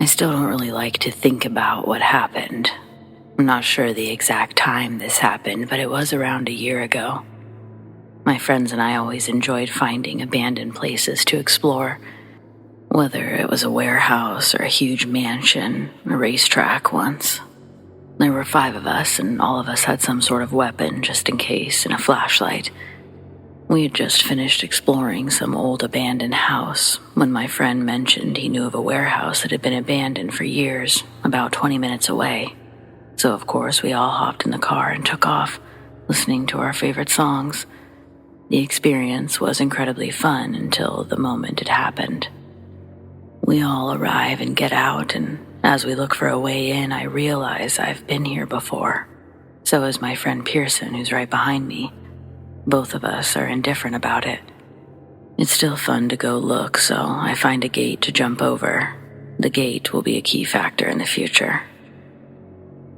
I still don't really like to think about what happened. I'm not sure the exact time this happened, but it was around a year ago. My friends and I always enjoyed finding abandoned places to explore, whether it was a warehouse or a huge mansion, a racetrack once. There were 5 of us, and all of us had some sort of weapon just in case, and a flashlight. We had just finished exploring some old abandoned house when my friend mentioned he knew of a warehouse that had been abandoned for years, about 20 minutes away. So of course we all hopped in the car and took off, listening to our favorite songs. The experience was incredibly fun until the moment it happened. We all arrive and get out, and as we look for a way in, I realize I've been here before. So is my friend Pearson, who's right behind me. Both of us are indifferent about it. It's still fun to go look, so I find a gate to jump over. The gate will be a key factor in the future.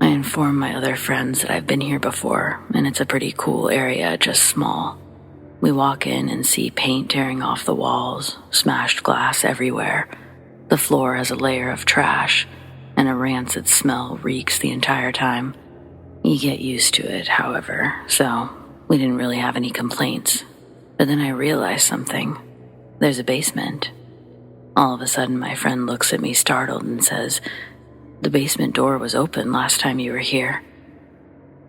I inform my other friends that I've been here before, and it's a pretty cool area, just small. We walk in and see paint tearing off the walls, smashed glass everywhere. The floor has a layer of trash, and a rancid smell reeks the entire time. You get used to it, however, so we didn't really have any complaints. But then I realized something. There's a basement. All of a sudden, my friend looks at me startled and says, "The basement door was open last time you were here."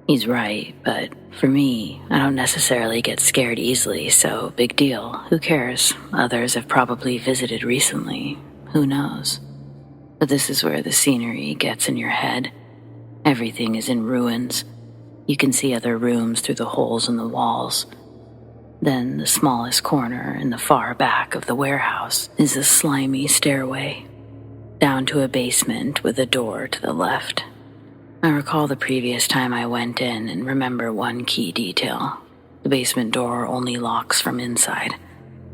He's right, but for me, I don't necessarily get scared easily, so big deal. Who cares? Others have probably visited recently. Who knows? But this is where the scenery gets in your head. Everything is in ruins. You can see other rooms through the holes in the walls. Then the smallest corner in the far back of the warehouse is a slimy stairway down to a basement with a door to the left. I recall the previous time I went in and remember one key detail. The basement door only locks from inside.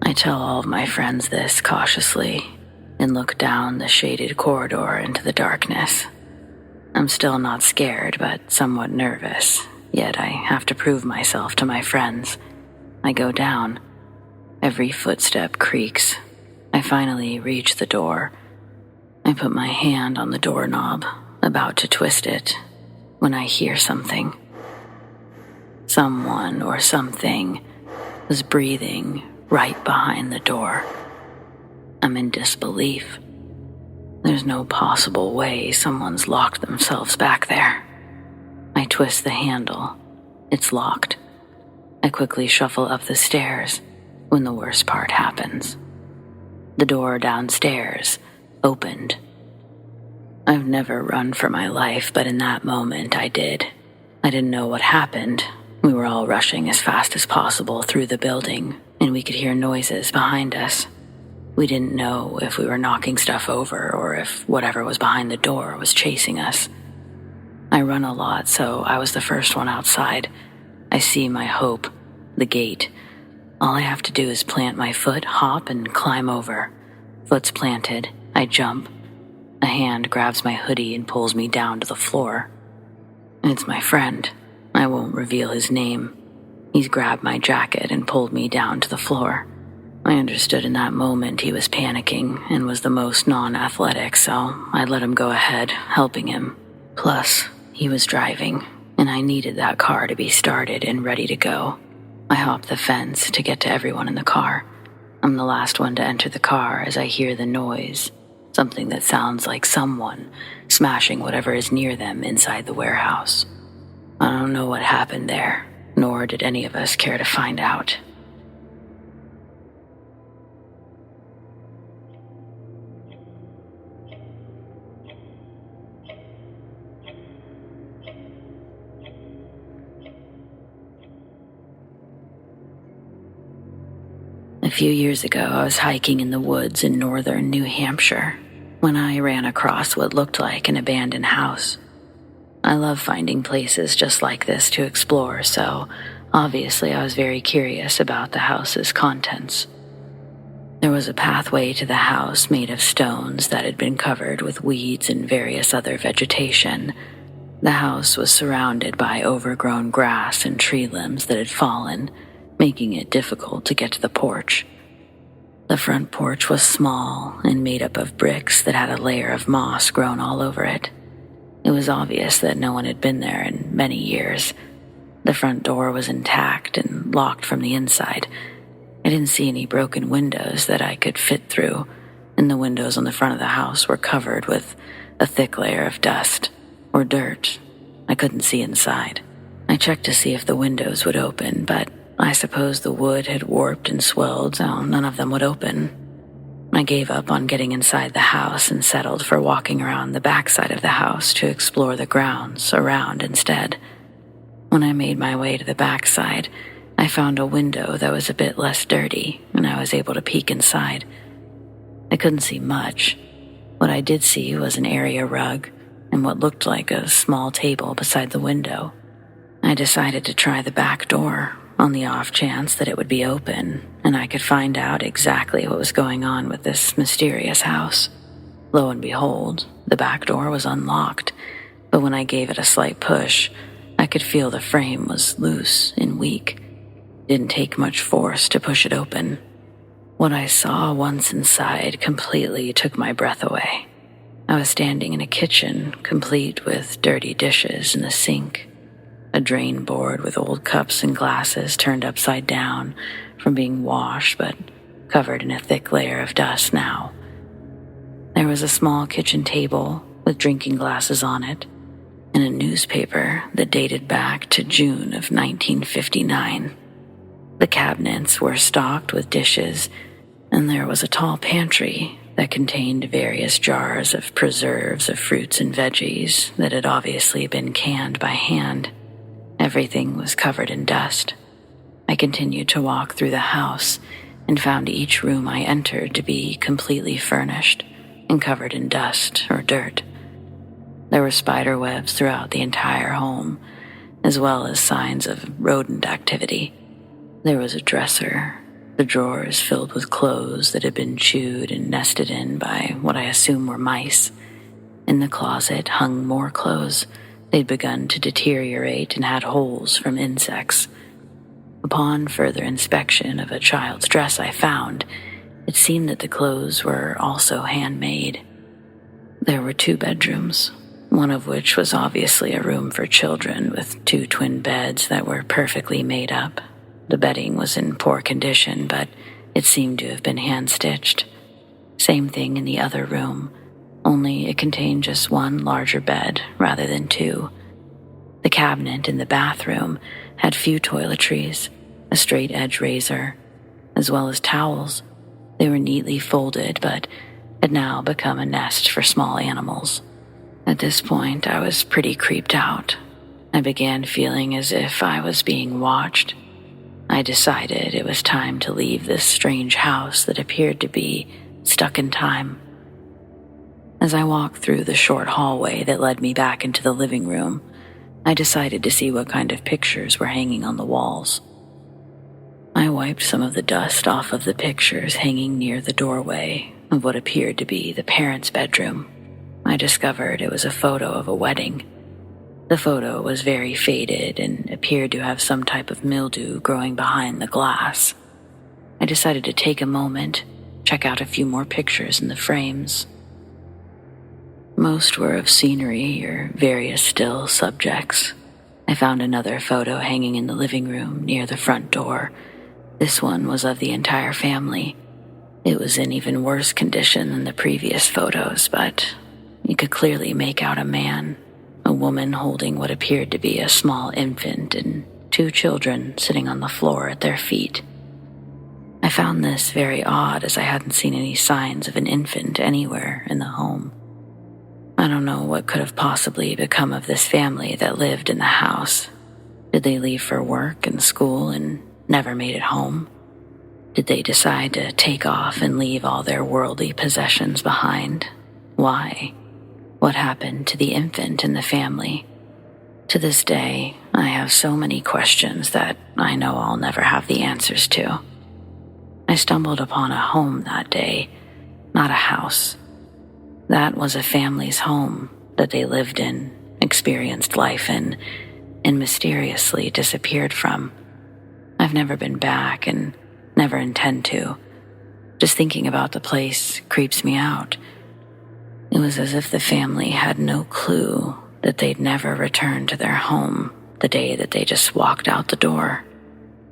I tell all of my friends this cautiously and look down the shaded corridor into the darkness. I'm still not scared, but somewhat nervous, yet I have to prove myself to my friends. I go down. Every footstep creaks. I finally reach the door. I put my hand on the doorknob, about to twist it, when I hear something. Someone or something was breathing right behind the door. I'm in disbelief. There's no possible way someone's locked themselves back there. I twist the handle. It's locked. I quickly shuffle up the stairs when the worst part happens. The door downstairs opened. I've never run for my life, but in that moment I did. I didn't know what happened. We were all rushing as fast as possible through the building, and we could hear noises behind us. We didn't know if we were knocking stuff over or if whatever was behind the door was chasing us. I run a lot, so I was the first one outside. I see my hope, the gate. All I have to do is plant my foot, hop, and climb over. Foot's planted. I jump. A hand grabs my hoodie and pulls me down to the floor. It's my friend. I won't reveal his name. He's grabbed my jacket and pulled me down to the floor. I understood in that moment he was panicking and was the most non-athletic, so I let him go ahead, helping him. Plus, he was driving, and I needed that car to be started and ready to go. I hop the fence to get to everyone in the car. I'm the last one to enter the car as I hear the noise, something that sounds like someone smashing whatever is near them inside the warehouse. I don't know what happened there, nor did any of us care to find out. A few years ago, I was hiking in the woods in northern New Hampshire when I ran across what looked like an abandoned house. I love finding places just like this to explore, so obviously I was very curious about the house's contents. There was a pathway to the house made of stones that had been covered with weeds and various other vegetation. The house was surrounded by overgrown grass and tree limbs that had fallen, making it difficult to get to the porch. The front porch was small and made up of bricks that had a layer of moss grown all over it. It was obvious that no one had been there in many years. The front door was intact and locked from the inside. I didn't see any broken windows that I could fit through, and the windows on the front of the house were covered with a thick layer of dust or dirt. I couldn't see inside. I checked to see if the windows would open, but I suppose the wood had warped and swelled, so none of them would open. I gave up on getting inside the house and settled for walking around the backside of the house to explore the grounds around instead. When I made my way to the backside, I found a window that was a bit less dirty, and I was able to peek inside. I couldn't see much. What I did see was an area rug and what looked like a small table beside the window. I decided to try the back door on the off chance that it would be open and I could find out exactly what was going on with this mysterious house. Lo and behold, the back door was unlocked, but when I gave it a slight push, I could feel the frame was loose and weak. It didn't take much force to push it open. What I saw once inside completely took my breath away. I was standing in a kitchen, complete with dirty dishes in the sink, a drain board with old cups and glasses turned upside down from being washed but covered in a thick layer of dust now. There was a small kitchen table with drinking glasses on it and a newspaper that dated back to June of 1959. The cabinets were stocked with dishes, and there was a tall pantry that contained various jars of preserves of fruits and veggies that had obviously been canned by hand. Everything was covered in dust. I continued to walk through the house and found each room I entered to be completely furnished and covered in dust or dirt. There were spider webs throughout the entire home, as well as signs of rodent activity. There was a dresser, the drawers filled with clothes that had been chewed and nested in by what I assume were mice. In the closet hung more clothes. They'd begun to deteriorate and had holes from insects. Upon further inspection of a child's dress I found, it seemed that the clothes were also handmade. There were 2 bedrooms, one of which was obviously a room for children with 2 twin beds that were perfectly made up. The bedding was in poor condition, but it seemed to have been hand-stitched. Same thing in the other room, only it contained just 1 larger bed rather than 2. The cabinet in the bathroom had few toiletries, a straight-edge razor, as well as towels. They were neatly folded, but had now become a nest for small animals. At this point, I was pretty creeped out. I began feeling as if I was being watched. I decided it was time to leave this strange house that appeared to be stuck in time. As I walked through the short hallway that led me back into the living room, I decided to see what kind of pictures were hanging on the walls. I wiped some of the dust off of the pictures hanging near the doorway of what appeared to be the parents' bedroom. I discovered it was a photo of a wedding. The photo was very faded and appeared to have some type of mildew growing behind the glass. I decided to take a moment, check out a few more pictures in the frames. Most were of scenery or various still subjects. I found another photo hanging in the living room near the front door. This one was of the entire family. It was in even worse condition than the previous photos, but you could clearly make out a man, a woman holding what appeared to be a small infant, and 2 children sitting on the floor at their feet. I found this very odd as I hadn't seen any signs of an infant anywhere in the home. I don't know what could have possibly become of this family that lived in the house. Did they leave for work and school and never made it home? Did they decide to take off and leave all their worldly possessions behind? Why? What happened to the infant in the family? To this day, I have so many questions that I know I'll never have the answers to. I stumbled upon a home that day, not a house. That was a family's home that they lived in experienced life in, and mysteriously disappeared from. I've never been back and never intend to. Just thinking about the place creeps me out. It was as if the family had no clue that they'd never return to their home the day that they just walked out the door.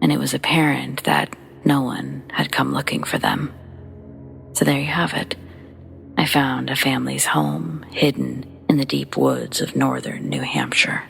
And it was apparent that no one had come looking for them. So there you have it. I found a family's home hidden in the deep woods of northern New Hampshire.